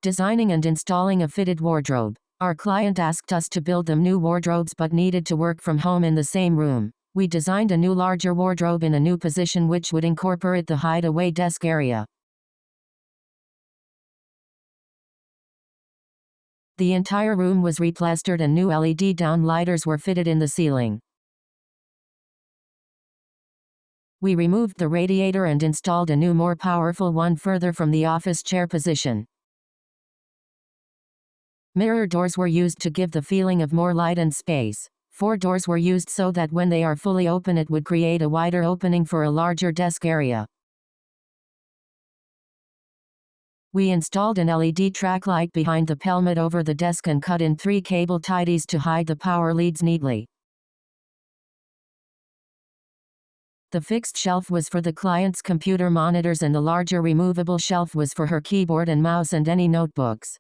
Designing and installing a fitted wardrobe. Our client asked us to build them new wardrobes but needed to work from home in the same room. We designed a new larger wardrobe in a new position which would incorporate the hideaway desk area. The entire room was replastered and new LED downlighters were fitted in the ceiling. We removed the radiator and installed a new more powerful one further from the office chair position. Mirror doors were used to give the feeling of more light and space. 4 doors were used so that when they are fully open it would create a wider opening for a larger desk area. We installed an LED track light behind the pelmet over the desk and cut in 3 cable tidies to hide the power leads neatly. The fixed shelf was for the client's computer monitors and the larger removable shelf was for her keyboard and mouse and any notebooks.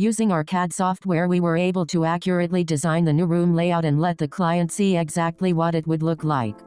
Using our CAD software we were able to accurately design the new room layout and let the client see exactly what it would look like.